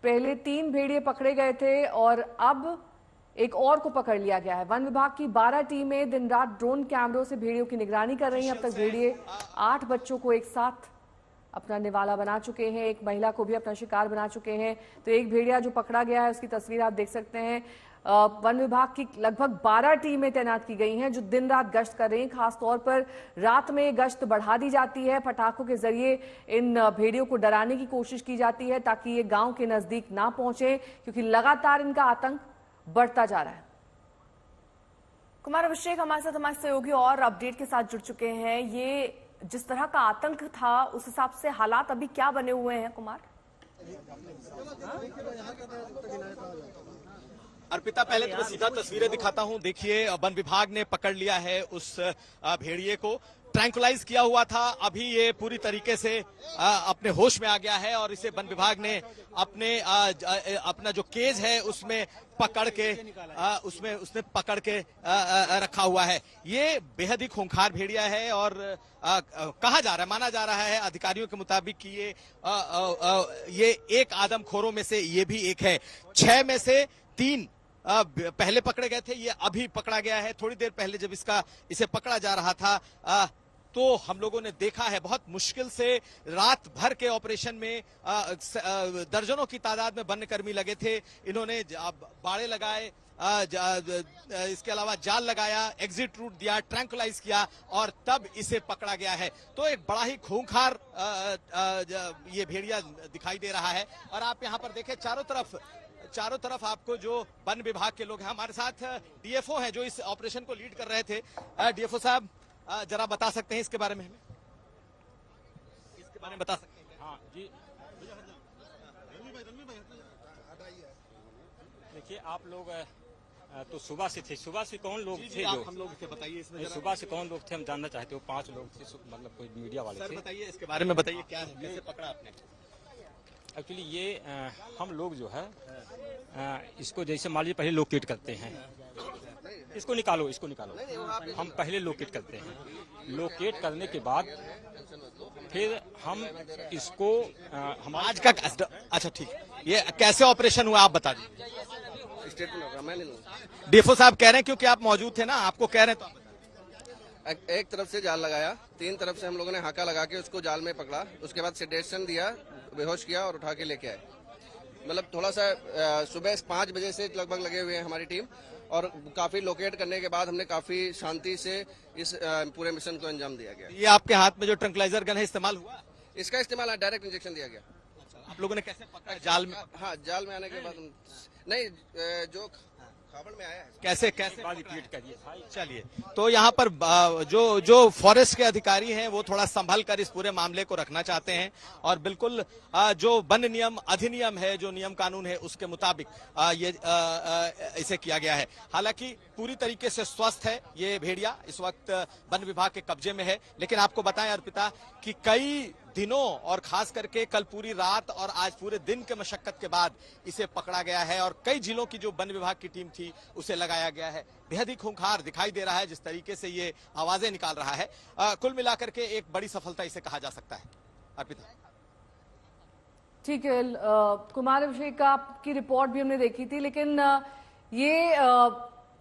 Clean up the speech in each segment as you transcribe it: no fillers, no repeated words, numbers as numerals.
पहले 3 भेड़िए पकड़े गए थे और अब एक और को पकड़ लिया गया है। वन विभाग की 12 टीमें दिन रात ड्रोन कैमरों से भेड़ियों की निगरानी कर रही हैं। अब तक भेड़िए 8 बच्चों को एक साथ अपना निवाला बना चुके हैं, एक महिला को भी अपना शिकार बना चुके हैं। तो एक भेड़िया जो पकड़ा गया है उसकी तस्वीर आप देख सकते हैं। वन विभाग की लगभग 12 टीमें तैनात की गई हैं जो दिन रात गश्त कर रही हैं। खासतौर पर रात में गश्त बढ़ा दी जाती है, पटाखों के जरिए इन भेड़ियों को डराने की कोशिश की जाती है ताकि ये गांव के नजदीक ना पहुंचे, क्योंकि लगातार इनका आतंक बढ़ता जा रहा है। कुमार अभिषेक हमारे साथ हमारे सहयोगी और अपडेट के साथ जुड़ चुके हैं। ये जिस तरह का आतंक था उस हिसाब से हालात अभी क्या बने हुए हैं कुमार? अर्पिता, पहले तो मैं सीधा तस्वीरें दिखाता हूं। देखिए, वन विभाग ने पकड़ लिया है उस भेड़िए को, ट्रैंकुलाइज किया हुआ था। अभी ये पूरी तरीके से अपने होश में आ गया है और इसे वन विभाग ने अपना जो केज है उसमें पकड़ के उसने पकड़ के रखा हुआ है। ये बेहद ही खूंखार भेड़िया है और कहा जा रहा है, माना जा रहा है अधिकारियों के मुताबिक कि ये एक आदमखोरों में से ये भी एक है। 6 में से 3 पहले पकड़े गए थे, ये अभी पकड़ा गया है। थोड़ी देर पहले जब इसे पकड़ा जा रहा था तो हम लोगों ने देखा है बहुत मुश्किल से रात भर के ऑपरेशन में दर्जनों की तादाद में वन्यकर्मी लगे थे। इन्होंने बाड़े लगाए, इसके अलावा जाल लगाया, एग्जिट रूट दिया, ट्रैंकुलाइज किया और तब इसे पकड़ा गया है। तो एक बड़ा ही खूंखार ये भेड़िया दिखाई दे रहा है। और आप यहाँ पर देखें चारों तरफ आपको जो वन विभाग के लोग हैं, हमारे साथ डीएफओ हैं जो इस ऑपरेशन को लीड कर रहे थे। डीएफओ साहब, जरा बता सकते हैं इसके बारे में, बता सकते हैं? हाँ जी, देखिए आप लोग तो सुबह से थे, सुबह से कौन लोग थे? जो हम लोग थे, बताइए इसमें सुबह से कौन लोग थे, हम जानना चाहते हो। 5 लोग थे, मतलब कोई मीडिया वाले थे। बताइए इसके बारे में, बताइए क्या है, कैसे पकड़ा आपने? एक्चुअली ये हम लोग जो है इसको जैसे मान लीजिए पहले लोकेट करते हैं, इसको निकालो हम पहले लोकेट करते हैं। लोकेट करने के बाद फिर हम इसको हम आज का अच्छा ठीक, ये कैसे ऑपरेशन हुआ आप बता दीजिए। डीएफओ साहब कह रहे हैं क्योंकि आप मौजूद थे ना, आपको कह रहे हैं तो एक तरफ से जाल लगाया, 3 तरफ से हम लोगों ने हाका लगा के उसको जाल में पकड़ा, उसके बाद सेडेशन दिया, बेहोश किया और उठा के लेके आए। मतलब थोड़ा सा सुबह 5 बजे से लगभग लगे हुए हैं हमारी टीम और काफी लोकेट करने के बाद हमने काफी शांति से इस पूरे मिशन को अंजाम दिया गया। ये आपके हाथ में जो ट्रंकलाइजर गन है इस्तेमाल हुआ? इसका इस्तेमाल डायरेक्ट इंजेक्शन दिया गया। आप लोगों ने कैसे पकड़ा? जाल में? हाँ, जाल में आने के बाद नहीं, जो खाबड़ में आया है। कैसे रिपीट करिए। चलिए, तो यहाँ पर जो फॉरेस्ट के अधिकारी हैं वो थोड़ा संभल कर इस पूरे मामले को रखना चाहते हैं और बिल्कुल जो वन नियम अधिनियम है, जो नियम कानून है उसके मुताबिक ये इसे किया गया है। हालांकि पूरी तरीके से स्वस्थ है ये भेड़िया, इस वक्त वन विभाग के कब्जे में है। लेकिन आपको बताएं अर्पिता कि कई दिनों और खास करके कल पूरी रात और आज पूरे दिन के मशक्कत के बाद इसे पकड़ा गया है और कई जिलों की जो वन विभाग की टीम थी उसे लगाया गया है। बेहद ही खूंखार दिखाई दे रहा है जिस तरीके से ये आवाजें निकाल रहा है। कुल मिलाकर के एक बड़ी सफलता इसे कहा जा सकता है। अर्पिता, ठीक है। कुमार अभिषेक, आपकी रिपोर्ट भी हमने देखी थी, लेकिन ये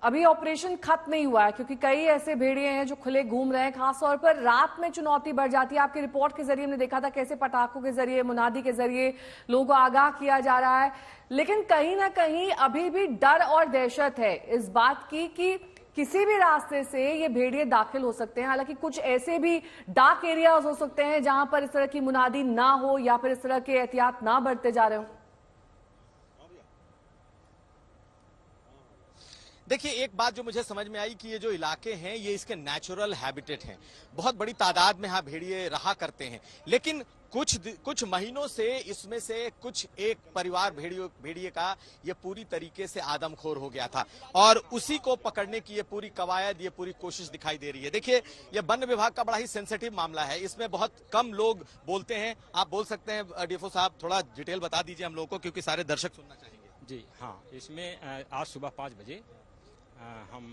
अभी ऑपरेशन खत्म नहीं हुआ है क्योंकि कई ऐसे भेड़िए हैं जो खुले घूम रहे हैं। खासतौर पर रात में चुनौती बढ़ जाती है। आपकी रिपोर्ट के जरिए हमने देखा था कैसे पटाखों के जरिए, मुनादी के जरिए लोगों को आगाह किया जा रहा है, लेकिन कहीं ना कहीं अभी भी डर और दहशत है इस बात की कि किसी भी रास्ते से ये भेड़िए दाखिल हो सकते हैं। हालांकि कुछ ऐसे भी डार्क एरियाज हो सकते हैं जहां पर इस तरह की मुनादी ना हो या फिर इस तरह के एहतियात ना बरते जा रहे हो। देखिए, एक बात जो मुझे समझ में आई कि ये जो इलाके हैं ये इसके नेचुरल हैबिटेट हैं। बहुत बड़ी तादाद में यहाँ भेड़िए रहा करते हैं, लेकिन कुछ महीनों से इसमें से कुछ एक परिवार भेड़िए का ये पूरी तरीके से आदमखोर हो गया था और उसी को पकड़ने की ये पूरी कवायद, ये पूरी कोशिश दिखाई दे रही है। देखिए, ये वन विभाग का बड़ा ही सेंसिटिव मामला है, इसमें बहुत कम लोग बोलते हैं। आप बोल सकते हैं डीएफओ साहब, थोड़ा डिटेल बता दीजिए हम लोगों को क्योंकि सारे दर्शक सुनना चाहेंगे। जी हाँ, इसमें आज सुबह 5 बजे हम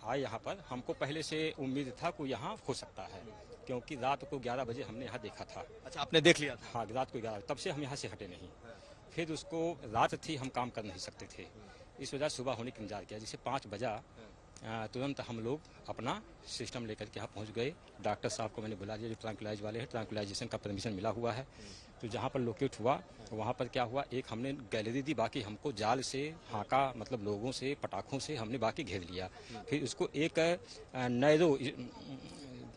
आए यहाँ पर। हमको पहले से उम्मीद था कि यहाँ हो सकता है क्योंकि रात को 11 बजे हमने यहाँ देखा था। अच्छा, आपने देख लिया था? हाँ, रात को 11, तब से हम यहाँ से हटे नहीं। फिर उसको रात थी, हम काम कर नहीं सकते थे, इस वजह से सुबह होने का इंतजार किया। जैसे 5 बजा तुरंत हम लोग अपना सिस्टम लेकर के यहाँ पहुँच गए। डॉक्टर साहब को मैंने बुला दिया जो ट्रैंकुलाइज वाले हैं, ट्रैंकुलाइजेशन का परमिशन मिला हुआ है। तो जहाँ पर लोकेट हुआ वहाँ पर क्या हुआ, एक हमने गैलरी दी, बाकी हमको जाल से हाका, मतलब लोगों से, पटाखों से हमने बाकी घेर लिया। फिर उसको एक नैरो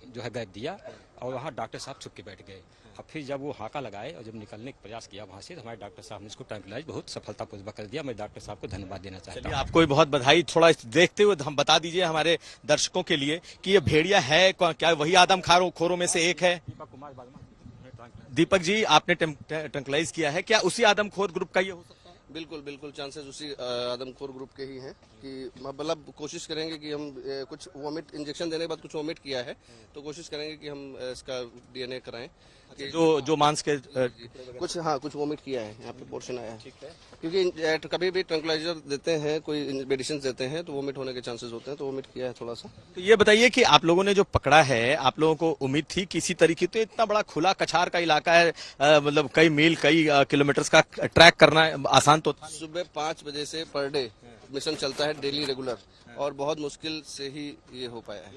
जो है गैप दिया और वहाँ डॉक्टर साहब छुप के बैठ गए। अब फिर जब वो हाका लगाए और जब निकलने का प्रयास किया वहाँ से, तो हमारे डॉक्टर साहब ने इसको ट्रैंकुलाइज बहुत सफलतापूर्वक कर दिया। मैं डॉक्टर साहब को धन्यवाद देना चाहता हूँ। आपको भी बहुत बधाई। थोड़ा देखते हुए हम बता दीजिए हमारे दर्शकों के लिए कि ये भेड़िया है क्या वही आदमखोरों में से एक है? दीपक कुमार वर्मा। दीपक जी, आपने ट्रैंकुलाइज किया है, क्या उसी आदमखोर ग्रुप का ये हो सकता है? बिल्कुल बिल्कुल चांसेस उसी आदमखोर ग्रुप के ही हैं कि मतलब कोशिश करेंगे कि हम कुछ वोमिट इंजेक्शन देने के बाद कुछ वोमिट किया है तो कोशिश करेंगे कि हम इसका डीएनए कराएं कि जो मांस के कुछ वोमिट किया है, यहाँ पे पोर्शन आया है। ठीक है, क्योंकि कभी भी ट्रैंकुलाइजर देते हैं, कोई मेडिसिन देते हैं तो वोमिट होने के चांसेस होते हैं, तो वोमिट किया है थोड़ा सा। तो ये बताइए कि आप लोगों ने जो पकड़ा है, आप लोगों को उम्मीद थी किसी तरीके, तो इतना बड़ा खुला कछार का इलाका है, मतलब कई मील कई किलोमीटर का ट्रैक करना आसान तो था? सुबह 5 बजे से पर डे मिशन चलता है डेली रेगुलर, और बहुत मुश्किल से ही ये हो पाया है।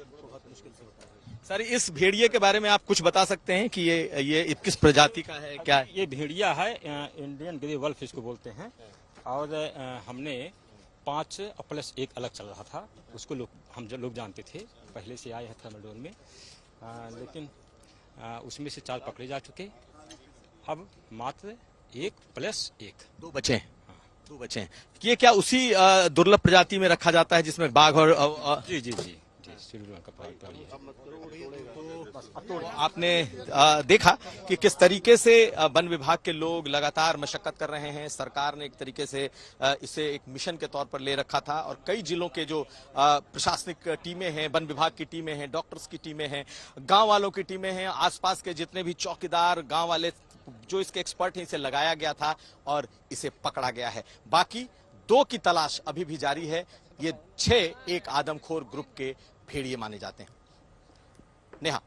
सर, इस भेड़िए के बारे में आप कुछ बता सकते हैं कि ये किस प्रजाति का है, क्या है? ये भेड़िया है, इंडियन ग्रे वल्फ इसको बोलते हैं। और हमने 5+1 अलग चल रहा था, उसको हम लोग जानते थे, पहले से आए हैं थर्माडोर में, लेकिन उसमें से 4 पकड़े जा चुके। अब मात्र 1+1 2 बचे हैं। 2 बचे हैं। ये क्या उसी दुर्लभ प्रजाति में रखा जाता है जिसमें बाघ और जी जी जी का प्राणी है। तो आपने देखा कि किस तरीके से वन विभाग के लोग लगातार मशक्कत कर रहे हैं। सरकार ने एक तरीके से इसे एक मिशन के तौर पर ले रखा था और कई जिलों के जो प्रशासनिक टीमें हैं, वन विभाग की टीमें हैं, डॉक्टर्स की टीमें हैं, गांव वालों की टीमें हैं, आसपास के जितने भी चौकीदार, गांव वाले जो इसके एक्सपर्ट हैं, इसे लगाया गया था और इसे पकड़ा गया है। बाकी 2 की तलाश अभी भी जारी है। ये 6 एक आदमखोर ग्रुप के भेड़िए माने जाते हैं। नेहा।